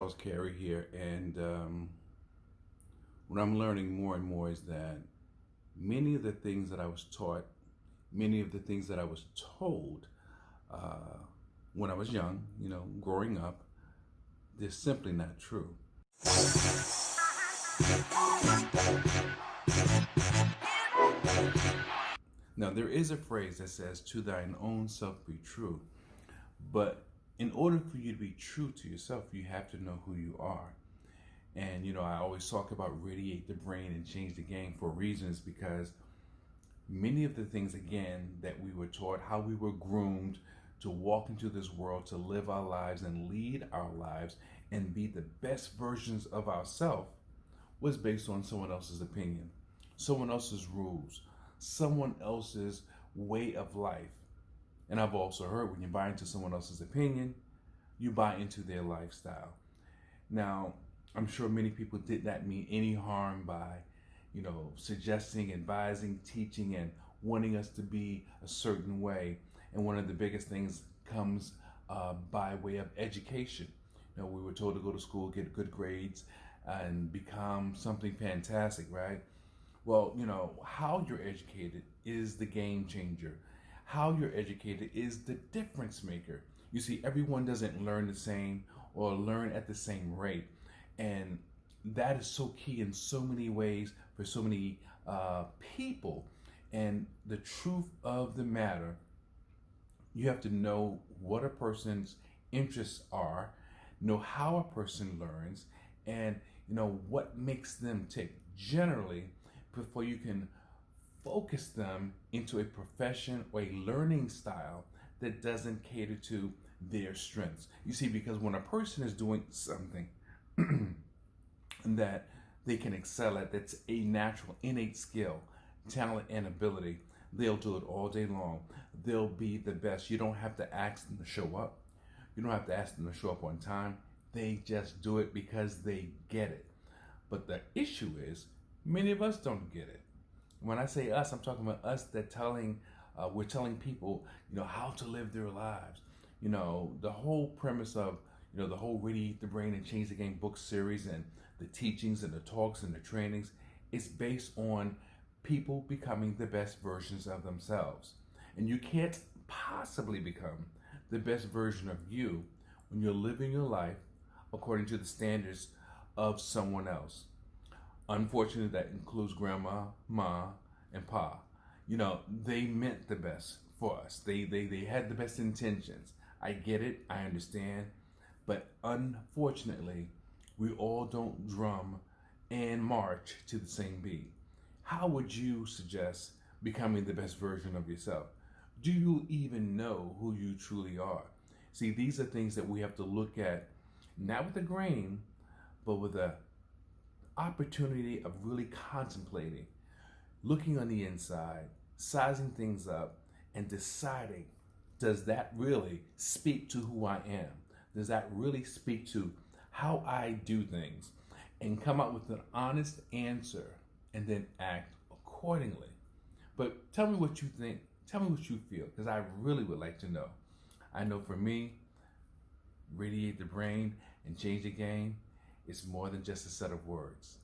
Charles Carey here, and what I'm learning more and more is that many of the things that I was taught, many of the things that I was told uh, when I was young, growing up, they're simply not true. Now, there is a phrase that says, "To thine own self be true," but in order for you to be true to yourself, you have to know who you are. And I always talk about radiate the brain and change the game for reasons because many of the things, again, that we were taught, how we were groomed to walk into this world, to live our lives and lead our lives and be the best versions of ourselves, was based on someone else's opinion, someone else's rules, someone else's way of life. And I've also heard when you buy into someone else's opinion, you buy into their lifestyle. Now, I'm sure many people did not mean any harm by, suggesting, advising, teaching, and wanting us to be a certain way. And one of the biggest things comes by way of education. We were told to go to school, get good grades, and become something fantastic, right? Well, how you're educated is the game changer. How you're educated is the difference maker. You see, everyone doesn't learn the same or learn at the same rate. And that is so key in so many ways for so many people. And the truth of the matter, you have to know what a person's interests are, know how a person learns, and what makes them tick generally before you can focus them into a profession or a learning style that doesn't cater to their strengths. You see, because when a person is doing something that they can excel at, that's a natural, innate skill, talent, and ability, they'll do it all day long. They'll be the best. You don't have to ask them to show up. You don't have to ask them to show up on time. They just do it because they get it. But the issue is, many of us don't get it. When I say us, I'm talking about us that we're telling people, how to live their lives. The whole premise of, the whole Radiate the Brain and Change the Game book series and the teachings and the talks and the trainings is based on people becoming the best versions of themselves. And you can't possibly become the best version of you when you're living your life according to the standards of someone else. Unfortunately, that includes grandma, ma, and pa. They meant the best for us. They had the best intentions. I get it, I understand. But unfortunately, we all don't drum and march to the same beat. How would you suggest becoming the best version of yourself? Do you even know who you truly are? See, these are things that we have to look at, not with a grain, but with a opportunity of really contemplating, looking on the inside, sizing things up, and deciding, does that really speak to who I am? Does that really speak to how I do things? And come up with an honest answer and then act accordingly. But tell me what you think. Tell me what you feel, because I really would like to know. I know for me, Radiate the Brain and Change the Game, it's more than just a set of words.